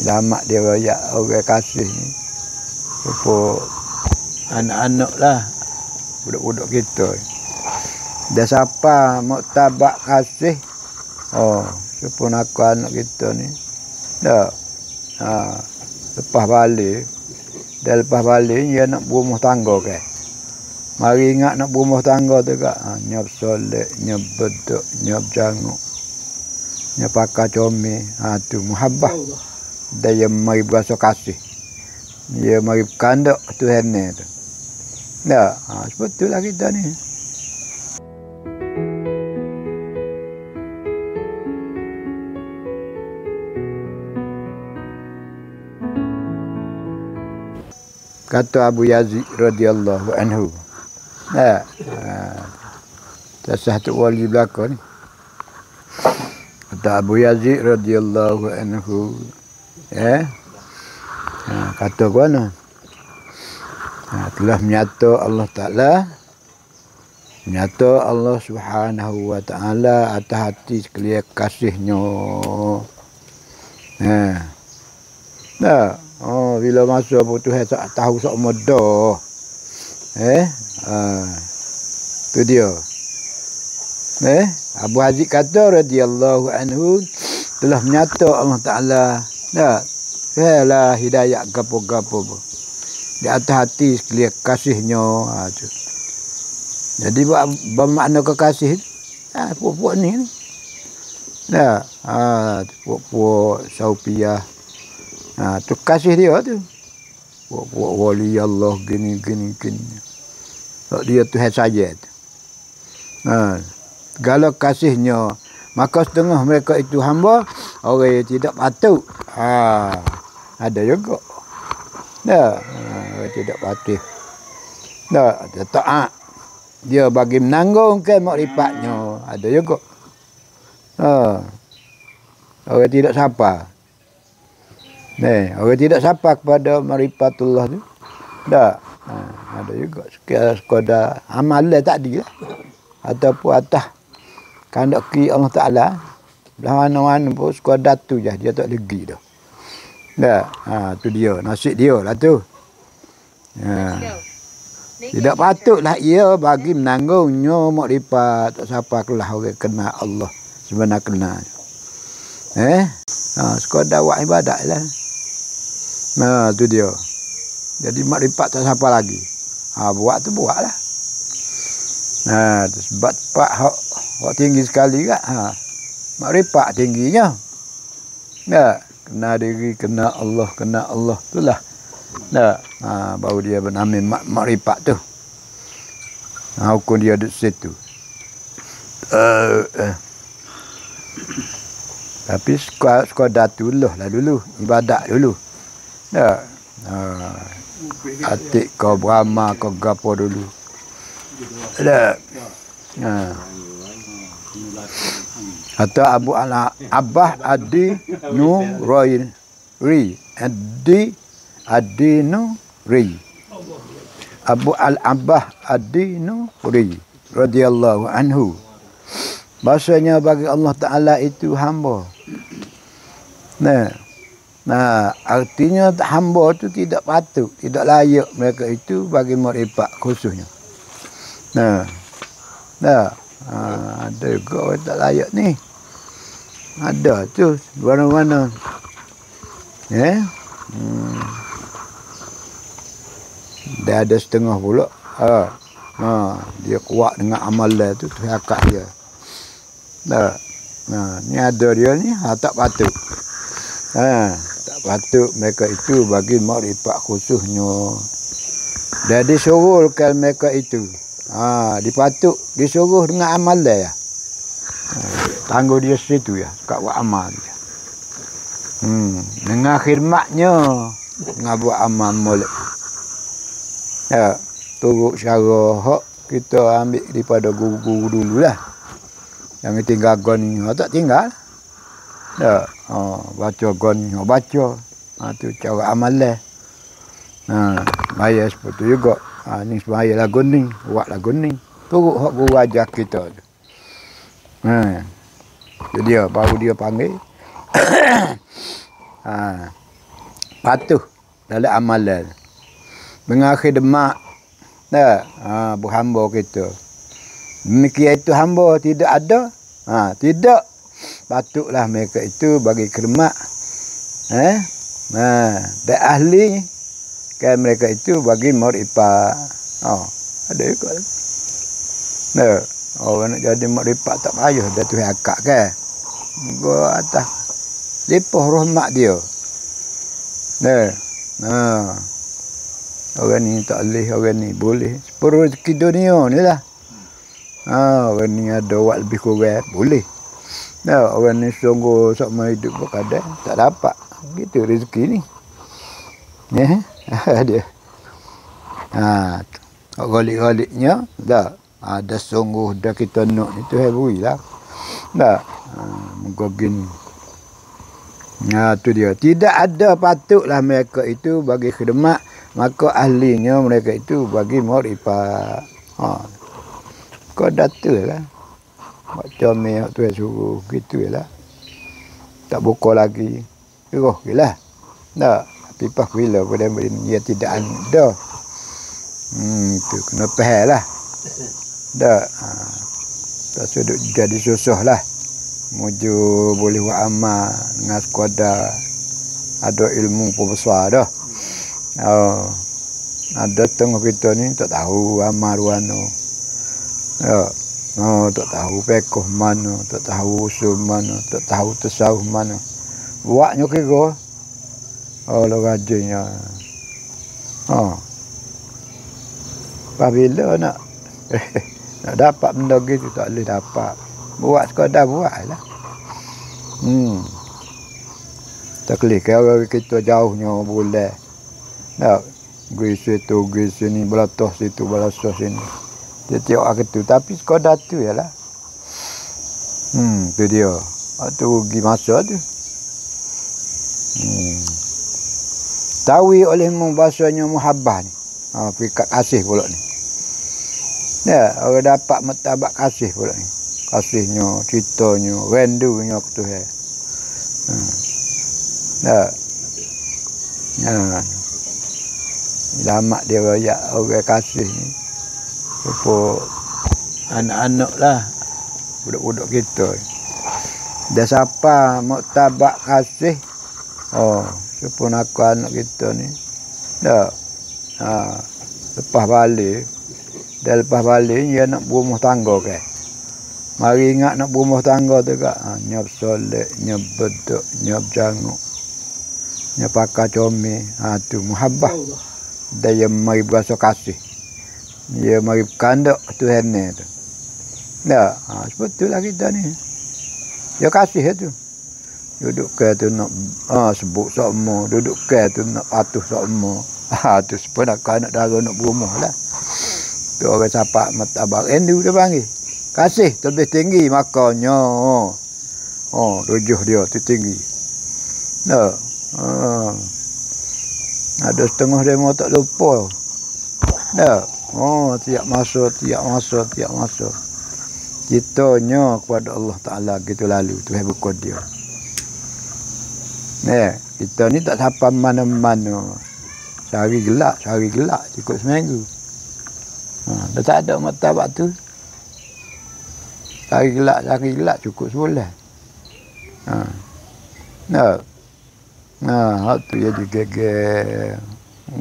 Lama dia royak orang kasih ni. Rupa anak-anak lah. Budak-budak kita. Dah siapa muktabak kasih. Oh, supun aku anak kita ni. Dah. Lepas balik. Dah lepas balik dia nak berumah tangga ke. Mari ingat nak berumah tangga tu kak. Nyap solek, nyap beduk, nyap janguk. Nyap pakar comel. Tu muhabbah. Dia mari berasa kasih. Dia mari kandak Tuhan ni tu. Dah. Sebetul lah kita ni. Kata Abu Yazid radhiyallahu anhu. Satu wali belakang ni. Kata Abu Yazid radhiyallahu anhu. Kata mana? Telah menyata Allah Ta'ala. Menyata Allah Subhanahu wa Ta'ala atas hati sekalian kasihnya. Bila masa pun Tuhan tak tahu sok muda. Tu dia. Abu Yazid kata radhiyallahu anhu telah menyata Allah Taala lah hidayah gapo-gapo di atas hati sekalian kasihnya. Jadi bermakna kekasih puak-puak ni. Puak-puak Saupiah. Tu kasih dia tu. Puak-puak wali Allah gini. Sebab dia Tuhan saja tu. Segala kasihnya. Maka setengah mereka itu hamba, orang yang tidak patuh. Ada juga. Orang tidak patuh. Dia taat. Dia bagi menanggungkan makrifatnya. Ada juga. Orang tidak sapa. Orang tidak sapa kepada makrifatullah tu. Ada juga. Sekadar amalan tadi lah. Ataupun atas kandaki Allah Ta'ala. Belah mana-mana pun sekadar tu je. Dia tak legi dah. Tu dia. Nasib dia lah tu. Tidak patutlah ia bagi menanggungnya makrifat. Tak siapa kelah orang kenal Allah. Sebenar kenal. Sekadar buat ibadat lah. Tu dia. Jadi makrifat tak siapa lagi. Buat tu buat lah. Sebab tempat hak tinggi sekali kan. Makrifat tingginya. Kena diri, kena Allah. Itulah. Baru dia bernama makrifat tu. Hukum dia di situ. Tapi sekadar tu lah dulu. Ibadat dulu. Atik kau Brahma kau gapo dulu. Atau Abu Abbah Adi Nurairi. Adi Nuri. Abu Al-Abbah Adi Nuri radhiyallahu anhu. Bahasanya bagi Allah Ta'ala itu hamba. Artinya hamba itu tidak patut, tidak layak mereka itu bagi makrifat khususnya. Ada juga orang tak layak ni. Ada tu mana-mana. Dia ada setengah pula. Dia kuat dengan amalan tu akak dia. Ni ada dia ni tak patut. Tak patut mereka itu bagi makrifat khususnya. Dan disuruhkan mereka itu. Dipatut disuruh dengan amalan ya. Tangguh dia situ ya, kat buat amal dia. Dengan khidmatnya dengan buat amal molek. Turut cara hak kita ambil daripada guru-guru dululah. Yang tinggal gon tak tinggal. Baca gon baca. Tu cara amalan. Bayar seperti juga. Ni semaya lagu ni, buat lagu ni. Turut hak guru ajar kita tu. Dia baru dia panggil. Patuh dalam amalan. Mengakhir demak. Dah. Berhamba kita. Demikian itu hamba tidak ada. Tidak. Patutlah mereka itu bagi khidmat. Dan ahli kan mereka itu bagi makrifat. Ada juga. Orang nak jadi makrifat tak payah dah tu akak kan. Gua atas lipah rahmat dia. Orang ni tak boleh, orang ni boleh. Separuh rezeki dunia ni lah. Orang ni ada buat lebih kurang, boleh. Orang ni sungguh sama hidup berkadang, tak dapat. Gitu rezeki ni. Dia. Golik-goliknya, dah. Ada sungguh dah kita nak ni tu hebui lah. Dah. Muka gini. Tu dia. Tidak ada patutlah mereka itu bagi khidmat, maka ahlinya mereka itu bagi makrifat. Kau data lah. Macam ni tu suruh gitu lah. Tak buka lagi. Terus lah. Tak. Pipah bila pada dia tidak ada. Tu kena faham lah. Tak. Tak sudut jadi susah lah. Muju boleh buat amal dengan sekadar ada ilmu pembesar dah. Ada tengah kita ni tak tahu amal ruano. Tak tahu pekoh mana, tak tahu usul mana, tak tahu tasawuf mana. Buatnya kira. Lo rajinnya. Apabila nak nak dapat benda gitu tak boleh dapat. Buat sekadar buat lah. Tak boleh kalau kita jauhnya boleh. Tak. Gris situ, gris sini, belatah situ, belatah sini. Dia tengok aku tu. Tapi sekadar tu je lah. Tu dia. Tu rugi masa tu. Tawi oleh bahasanya muhabbah ni. Pikat kasih pula ni. Ya, orang dapat martabat kasih pula ni. Kasihnya, citanya, rendunya ke Tuhan. Lamak dia royak orang kasih ni. Apa anak-anak lah. Budak-budak kita. Dah siapa martabat kasih. Supun aku anak kita ni. Dah. Lepas balik. Dah lepas balik dia nak berumah tangga kan. Mari ingat nak berumah tangga tu kak. Nyap solek, nyap beduk, nyap janguk. Nyap pakar comel. Tu muhabbah. Dia mari berasa kasih. Dia mari kandak Tuhan ni tu. Dah. Sebetulnya kita ni. Dia kasih tu. Duduk ke tu nak sebut sama. Duduk ke tu nak patuh sama. Tu sepeda anak dara nak berumah lah. Tu orang sapak martabat rendu dia panggil. Kasih lebih tinggi makanya. Rujuh dia tu tinggi. Dah. Ada setengah demo tak lupa. Dah. Tiap masa. Kitanya kepada Allah Ta'ala gitu lalu. Tu yang berkod dia. Kita ni tak sampai mana-mana. Sehari gelak cukup seminggu. Dah tak ada martabat tu. Sehari gelak cukup sebulan. Tu jadi geger.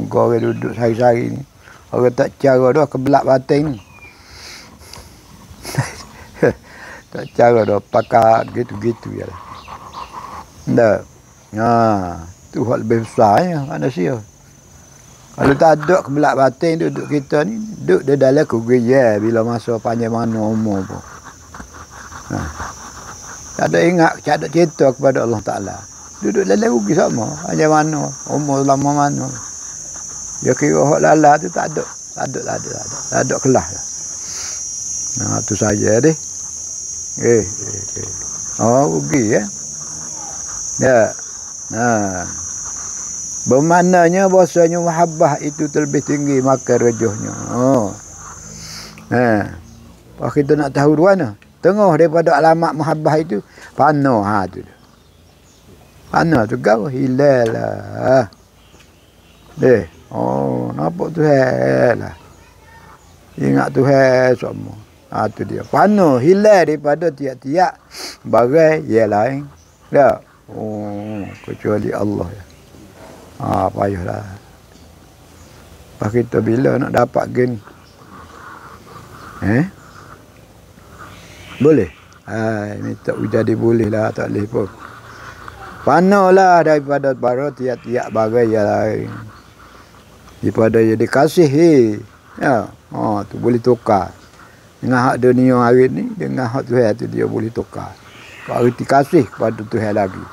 Orang duduk sehari-hari ni. Orang tak cara dah kebelak batin ni. Tak cara dah pakai gitu-gitu je lah. Tu hal lebih besarnya manusia. Kalau tak ada kebelak batin duduk kita ni, duduk dia dalam kugaya bila masa panjang mana umur pun. Tak ada ingat, tak ada cerita kepada Allah Ta'ala. Duduk dalam rugi sama, panjang mana, umur lama mana. Dia kira hak lala tu tak ada. Tak ada kelas lah. Tu saja deh. Rugi ya. Bermaknanya bahasanya muhabbah itu terlebih tinggi maka rejuhnya. Kalau kita nak tahu di mana? Tengah daripada alamat muhabbah itu panah tu. Mana tu kau hilal lah. Nampak Tuhan lah. Ingat Tuhan semua. Tu dia. Pano hilal daripada tiap-tiap barang yang lain. Tak. Kecuali Allah ya. Payahlah. Pak kita bila nak dapat gini? Boleh? Minta jadi boleh lah, tak boleh pun. Panolah daripada tiap-tiap barang yang lain. Daripada yang dikasih. Ya. Tu boleh tukar. Dengan hak dunia hari ni, dengan hak Tuhan tu dia boleh tukar. Kalau erti kasih kepada Tuhan lagi.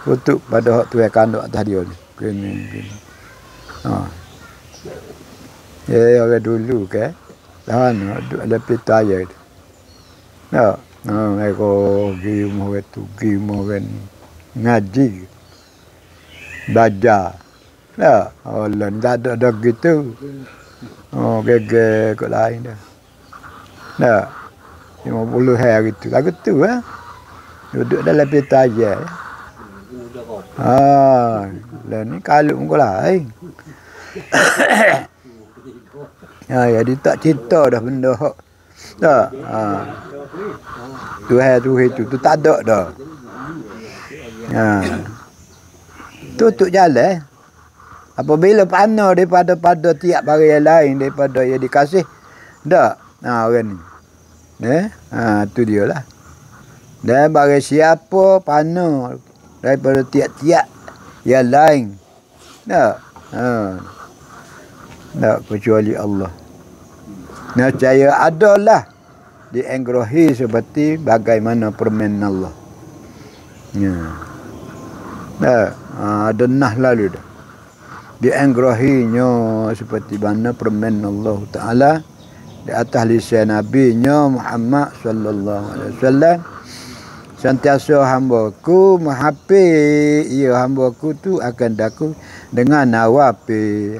Tutup pada hak Tuhan kandung atas dia ni. Gini. Orang dulu ke. Sana duduk lebih tayar tu. Ya. Mereka pergi rumah tu, pergi rumah ni. Ngaji. Belajar. Ya. Allah ni tak ada gitu. Geger kot lain dah. Tak. 50 hari tu. Lagu tu duduk dalam peta aja. Lah ni kalau muka lain. Jadi tak cerita dah benda hak. Tak. Tuhan tu tak ada dah. Tutup jalan. Apabila pandai daripada tiap barang yang lain daripada yang dikasih. Tak. Orang ni. Tu dia lah. Dan bagi siapa pandai daripada tiap-tiap yang lain. Tak. Tak kecuali Allah. Saya adalah dianggerahi seperti bagaimana permen Allah. Ada nah lalu dah. Dianggerahinya seperti mana permen Allah Ta'ala di atas lisan Nabi-Nya Muhammad sallallahu alaihi wasallam. Sentiasa hamba-Ku menghafiz ia hamba-Ku tu akan daku dengan nawafi.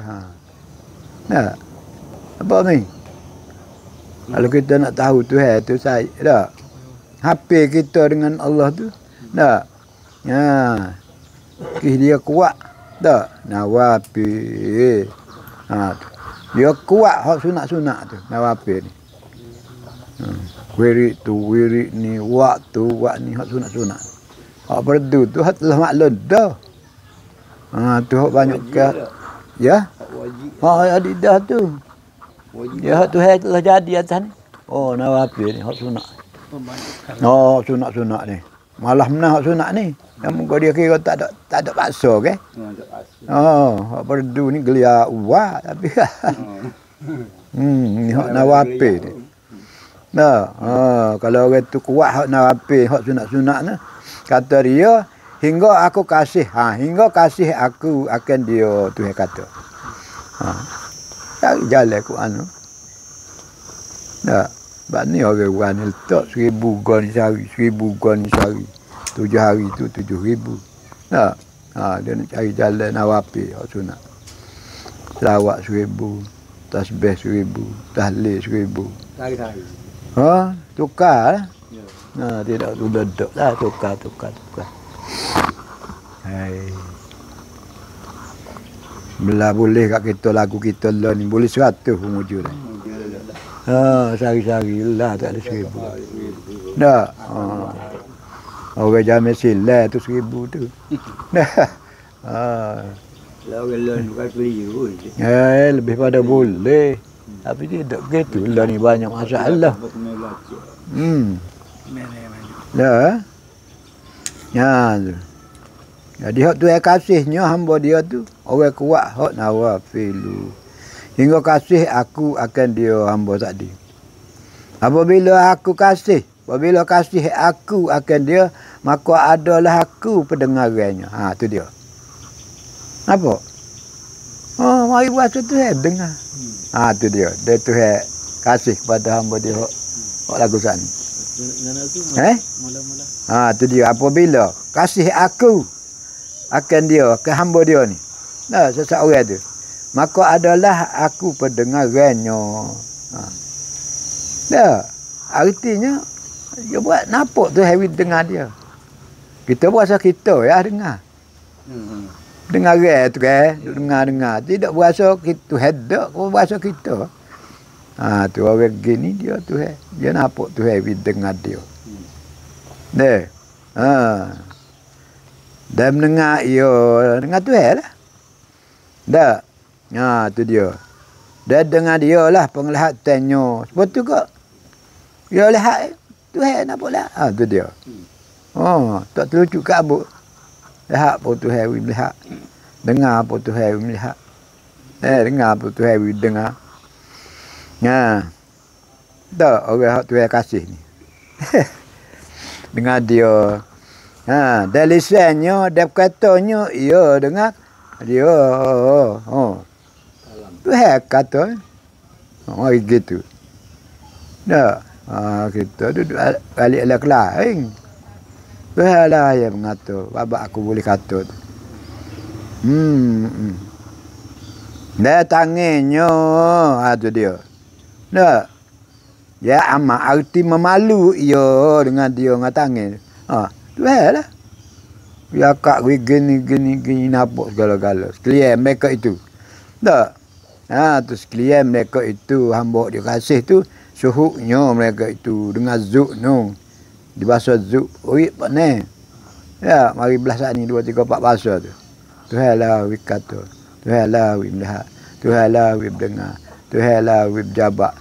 Apa ni? Kalau kita nak tahu Tuhan tu saya tak. Hafiz kita dengan Allah tu tak. Dia kuat tak. Nawafi. Dia kuat hak sunat-sunat tu, nawafi ni. Wirid tu, wirid ni, waktu ni hak sunat-sunat. Hak perdu tu hak telah maklum dah. Tu hak banyak ke. Ya? Adik dah tu. Ya hak Tuhan telah jadi atas ni. Nawafi ni hak sunat. Sunat-sunat ni. Malah menah hak sunat ni. Namun kau dia kira tak ada paksa ke? Hak perdu ni gelia uat tapi. Ni hak nawafi ni. Kalau orang tu kuat hak nawafi, hak sunat-sunat ni, kata dia hingga aku kasih. Hingga kasih aku akan dia Tuhan kata. Cari jalan Quran tu. Tak. Sebab ni orang ni letak 1000 gon sehari, 1000 gon sehari. 7 hari tu 7000. Tak. Dia nak cari jalan nawafi hak sunat. Selawat 1000, tasbih 1000, tahlil 1000. Hari-hari. Tukar lah. Tidak duduk lah. Tukar. Belah boleh kat kita lagu kita lah ni. Boleh 100 pun wujud lah. Sehari-hari lah tak ada 1000. Tak. Orang jamin silai tu 1000 tu. Kalau orang lain bukan keliru. Lebih pada boleh. Tapi dia tak begitu. Lah ni banyak masalah. Dah. Tu. Jadi hak tu yang kasihnya hamba dia tu. Orang kuat hak nawafilu. Hingga kasih aku akan dia hamba tadi. Apabila kasih aku akan dia, maka adalah aku pendengarannya. Tu dia. Apa? Mari buat tu dengar. Tu dia. Dia tu kasih kepada hamba dia hak lagu sana. Mula-mula. Tu dia. Apabila kasih aku akan dia, ke hamba dia ni. Seseorang tu. Maka adalah aku pendengarannya. Artinya dia buat nampak tu hari dengar dia. Kita berasa kita ya dengar. Dengar tu kan, dengar. Tidak berasa kita head kau berasa kita. Tu orang gini dia tu dia nampak tu dengar dia. Deh. Dan mendengar dengar tu lah. Dah. Tu dia. Dan dengar dia lah penglihatannya. Sebab tu kok. Dia lihat tu nampak lah. Tu dia. Tak terlucu kat abuk. Lihat apa tu lihat. Dengar apa tu lihat. Dengar apa tu dengar. Tak orang tu kasih ni. Dengar dia. Dan lisannya, dan katanya, ia dengar dia. Tu kata. Gitu. Tak. Kita duduk balik ala kelain. Tu lah yang mengata. Babak aku boleh kata tu. Dan tangannya. Tu dia. Tak. Ya amat arti memalu ia dengan dia dengan tangan. Tu lah. Ya kak gini nampak segala-gala. Sekalian mereka itu. Tak. Tu sekalian mereka itu hamba dia kasih tu suhuknya mereka itu dengan zuk no. Di bahasa zuk. Pak ni. Ya, mari belah saat ni 2 3 4 bahasa tu. Tuhanlah wi kata. Tuhanlah wi melihat. Tuhanlah wi dengar. Tuhanlah wi berjabat.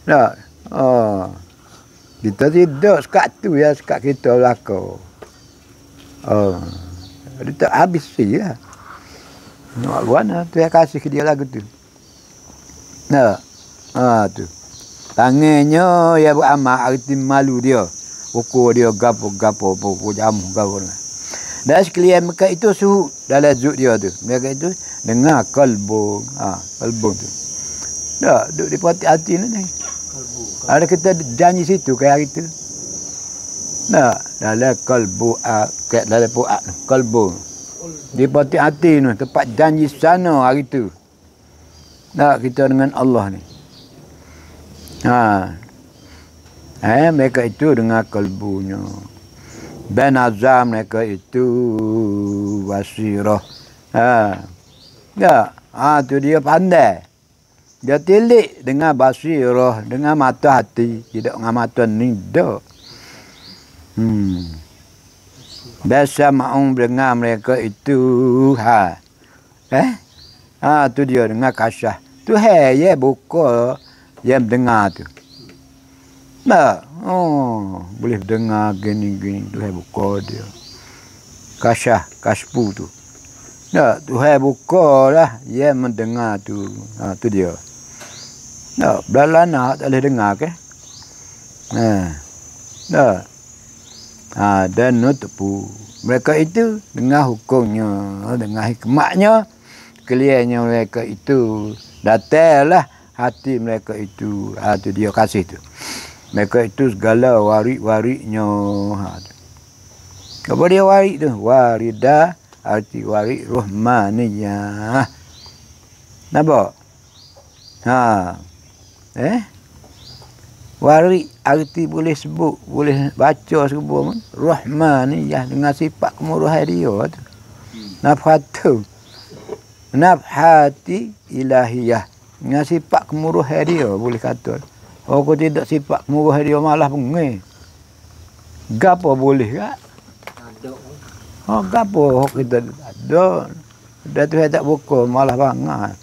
Tak. Kita tidak sekat tu ya, sekat kita belakang. Dia tak habis sih ya. Nak luana tu yang kasih ke dia lagu tu. Nah. Tu. Tangannya ya beramal arti malu dia. Ukur dia gapo pokok jamu gapo. Dan sekalian mereka itu suhu dalam zuk dia tu. Mereka itu dengar kalbu. Kalbu tu. Tak, duduk di hati ni. Ada kita janji situ kayak hari tu. Nah, dalam kalbu dalam puak kalbu. Di hati ni tempat janji sana hari tu. Nah, kita dengan Allah ni. Mereka itu dengan kalbunya. Dan azam mereka itu wasirah. Tu dia pandai. Dia tilik dengan basirah, dengan mata hati, tidak dengan mata nida. Biasa maung dengar mereka itu. Tu dia dengan kasyah. Tu ya buka yang dengar tu. Boleh dengar gini tu buka dia. Kasyah, kaspu tu. Tuhan buka lah yang mendengar tu. Tu dia. Belalana tak boleh dengar ke? Dan nutupu. Mereka itu dengar hukumnya, dengar hikmatnya, kelihatannya mereka itu datanglah hati mereka itu. Tu dia kasih tu. Mereka itu segala warik-wariknya. Apa dia warik tu? Waridah arti warik rahmaniyah. Nampak? Warik arti boleh sebut, boleh baca sebut rahmaniyah dengan sifat kemurahan dia tu. Nafhati ilahiyah dengan sifat kemurahan dia boleh kata. Kalau tidak sifat kemurahan dia malah pengeh. Gapo boleh tak? Gapo kita ada. Dah tu tak buka malah bangat.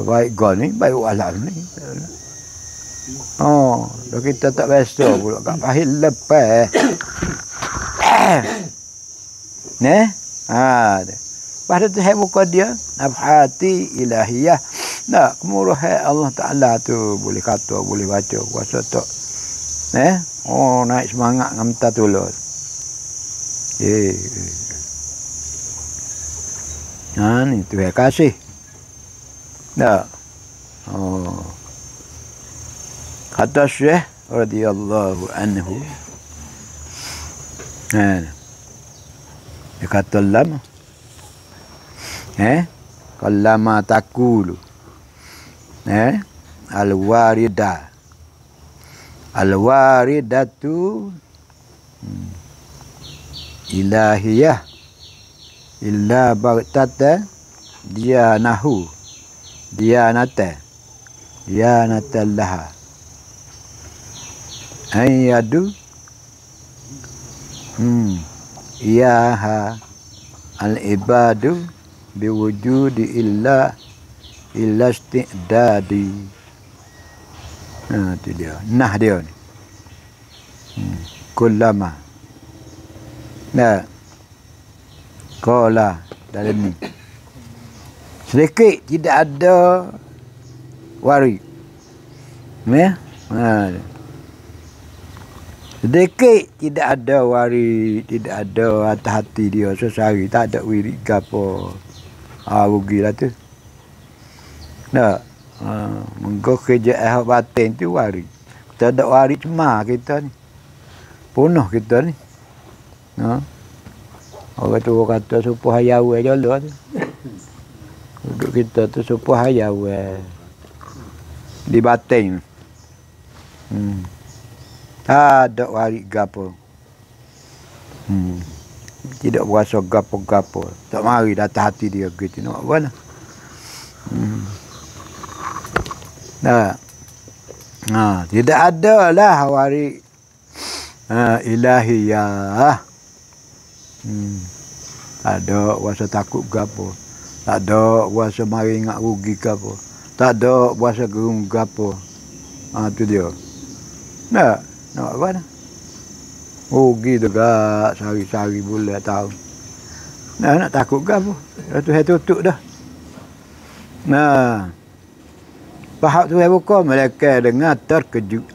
Baik gani, baik alam ni. Dah kita tak biasa pula kat pahil lepas. Pada tu hai buka dia nafhati ilahiyah. Kemurahan Allah Taala tu boleh kata, boleh baca kuasa tak. Naik semangat ngam minta tolong. Ni Tuhan kasih. Kata Syekh radhiyallahu anhu. Dia kata lama. Kallama takulu. Al-warida. Al-waridatu ilahiyah illa baghtata dia nahu dia nata ya natallaha ayadu iyaha al ibadu biwujudi illa isti'dadi. Itu dia. Nah dia ni. Kullama. Nah. Qala dalam ni. Sedikit tidak ada wari. Ya? Sedikit tidak ada wari, tidak ada atas hati dia sesari, tak ada wirid gapo. Rugilah tu. Nak. Mengko kerja batin tu wari. Kita ada wari cemar kita ni. Punah kita ni. Orang tu kata supuh hayawe jolo tu. Duduk kita tu supuh hayawe. Di batin. Tak ada wari gapo. Tidak berasa gapo-gapo. Tak mari datang hati dia gitu. Nak apa lah. Tidak ada lah wari ilahiyah. Tak ada rasa takut gapo. Tak ada rasa mari ingat rugi gapo. Tak ada rasa gerung gapo. Tu dia. Nak apa dah? Rugi juga sehari-sehari bulan tahun. Nak takut gapo. Dah tu saya tutup dah. Pahak tu saya buka mereka dengar terkejut.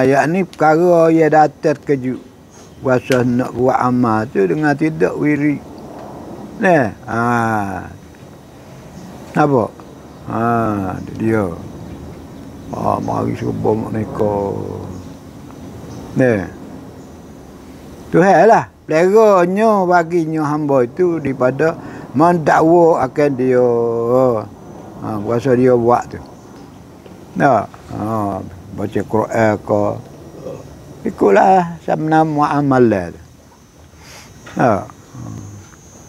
Yakni perkara ia dah terkejut. Rasa nak buat amal tu dengan tidak wirid. Apa? Dia. Mari serba mereka. Tuhan lah. Peleranya baginya hamba itu daripada mendakwa akan dia. Kuasa dia buat tu. Baca Quran ke. Ikutlah sama muamalah tu.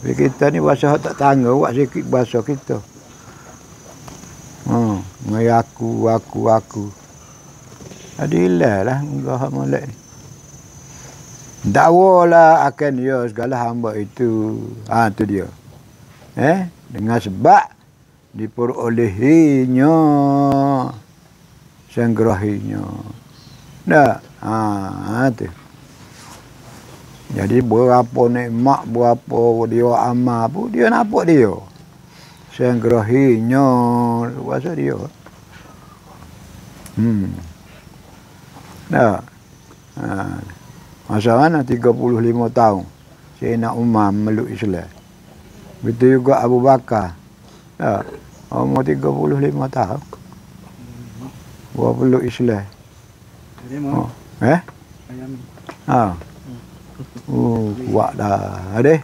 Kita ni bahasa tak tangga, buat sikit bahasa kita. Aku. Adilah lah enggak molek ni. Dakwalah akan dia segala hamba itu. Tu dia. Dengan sebab diperolehinya sanggrahinya. Tu. Jadi berapa nikmat, berapa dia amal pun dia nampak dia. Sanggrahinya kuasa dia. Masa mana 35 tahun Sayyidina Umar meluk Islam. Betul juga Abu Bakar. Umur 35 tahun. Buat peluk Islam. Kuat dah.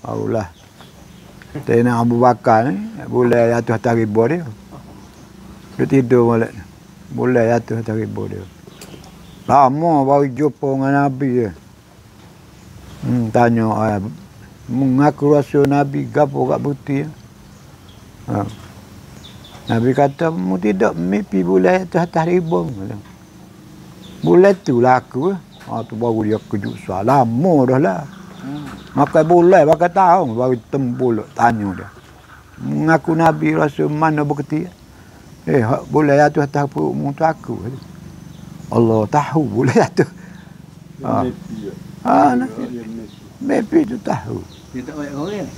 Allah. Sayyidina Abu Bakar ni boleh jatuh atas ribu dia. Dia tidur malam ni. Boleh jatuh atas ribu dia. Lama baru jumpa dengan Nabi dia. Tanya, mengaku rasa Nabi gapo kat putih. Nabi kata, mu tidak mimpi bulan atas ribu. Bulan tu laku. Tu baru dia kejut soal. Lama dah lah. Makan bulan, makan tahun. Baru tembul tanya dia. Mengaku Nabi rasa mana berketi. Bulan atas perutmu tu aku. Allah tahu boleh tu. Mimpi tu tahu. Dia tak baik orang.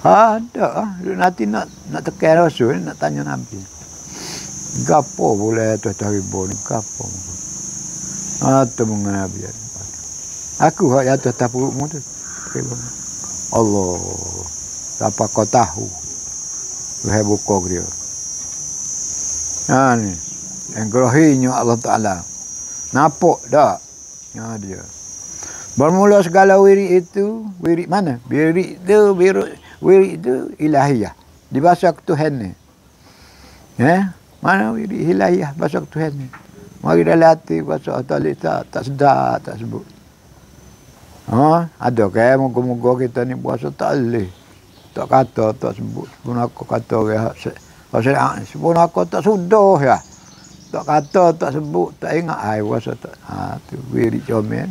Ada. Nanti nak tekan Rasul, nak tanya Nabi. Gapo boleh tu ribu ni gapo. Tu mengenai Nabi. Aku hak jatuh atas perutmu tu. Allah. Apa kau tahu? Tuhan buka dia. Ni. Enggerahinya Allah Ta'ala. Nampak tak? Dia. Bermula segala wirid itu, wirid mana? Wirid itu ilahiyah. Di bahasa Tuhan ni. Mana wirid ilahiyah bahasa Tuhan ni? Mari dalam hati kuasa talik tak sedar, tak sebut. Ada ke moga-moga kita ni puasa tak boleh. Tak kata, tak sebut. Sebelum aku kata orang sebelum aku tak sudah ya. Tak kata, tak sebut, tak ingat ai puasa tak. Tu wirid comel.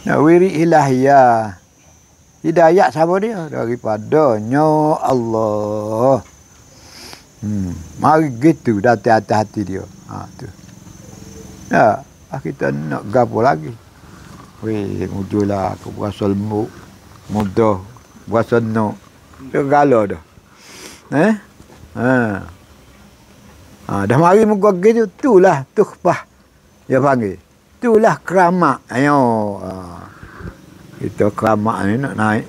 Nah, wirid ilahiyah. Hidayat siapa dia? Daripadanya Allah. Mari gitu datang atas hati dia. Tu. Ya, kita nak gapo lagi. Weh, mudahlah aku puasa lembut. Mudah. Puasa no. Segala dah. Dah mari muka gitu. Itulah tukhfah. Dia panggil. Itulah keramat. Ayo. Kita keramat ni nak naik.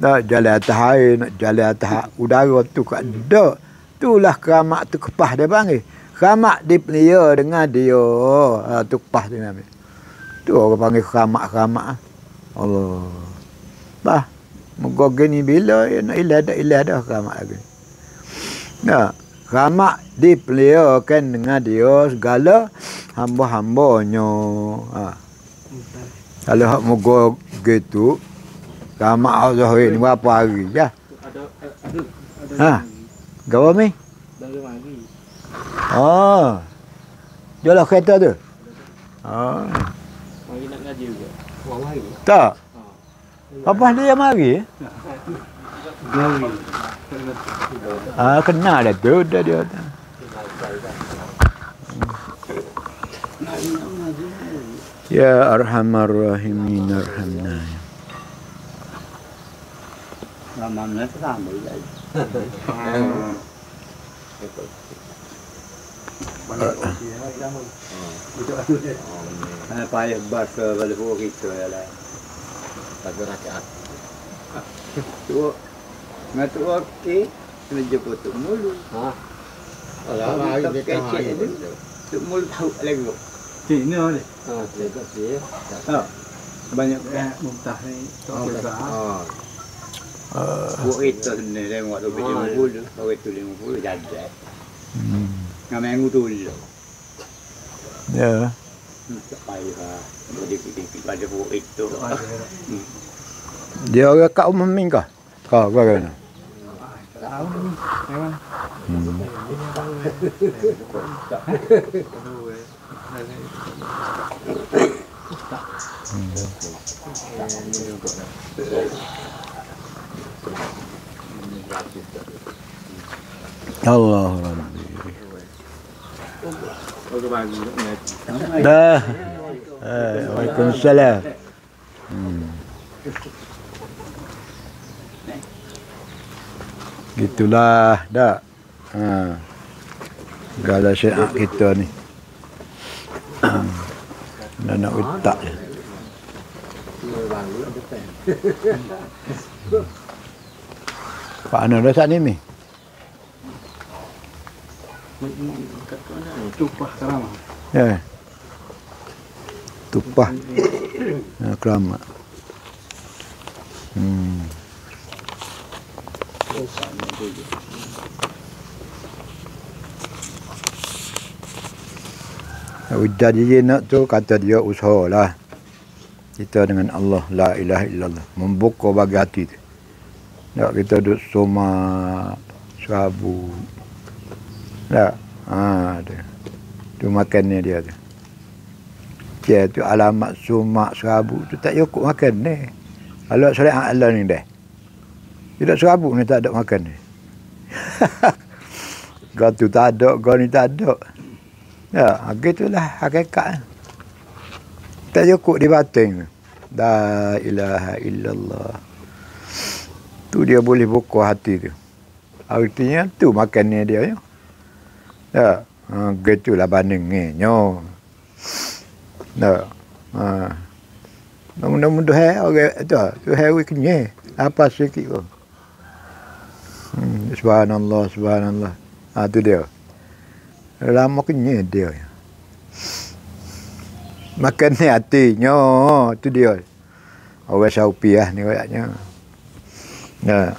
Nak jalan atas air, nak jalan atas udara tu kat dak. Itulah keramat tukhfah dia panggil. Keramat dipelihara dengan dia. Tukhfah dia namanya. Tu orang panggil keramat-keramat. Allah. Bah, moga gini bila nak ilah dah keramat lagi. Nah, keramat dipeliharakan dengan dia segala hamba-hambanya. Kalau hak moga gitu, keramat Allah ni berapa hari ya? Ada. Gawa mi? Dah mari. Jalan kereta tu. Mari nak ngaji juga. Wah, mari. Tak. Apa dia mari? Mari. Kenal dah tu dah dia. Ya Arhamar Rahimin arhamna. Ramamnya sama lagi. Payah bahasa pada pokok kita lah. Pada rakyat. Tu, ngatu okey, kena jemput tu mulu. Alah, hari dia kecil tu. Tu mulu tahu lagi. Cina ni. Dia sih. Banyak muntah ni. Buat itu ni tengok tu biji mulu, buat itu 50 jadi. Ngameng tu dulu. Ya. Payah. Dikit-dikit pada buat itu. Dia orang kat umum ni kah? Kau bagaimana? Tahu ni. Memang. Allah Rabbi. Dah. Waalaikumsalam. Gitulah dak. Segala syiar kita ni. Nak utak je. Pak Ana dah saat ni mi? Tupah keramat. Ya. Tupah. Keramat. Ujar dia nak tu kata dia usahalah kita dengan Allah la ilaha illallah membuka bagi hati tu. Tak kita duduk soma sabu. Tak. Dia. Tu makannya dia tu. Dia tu alamat soma sabu tu tak cukup makan ni. Kalau syariat Allah ni dah. Tidak serabu ni tak ada makan ni. Kau tu tak ada, kau ni tak ada. Ya, gitulah hakikat. Tak cukup di batin. La ilaha illallah. Tu dia boleh buka hati tu. Artinya tu makannya dia. Ya, gitulah bandingnya. Ya. Mudah-mudahan orang tu hari kenyang. Apa sikit pun. Subhanallah, subhanallah. Tu dia. Lama kenyang dia. Makan ni hatinya. Tu dia. Orang Saupiah ni kayaknya. Ya.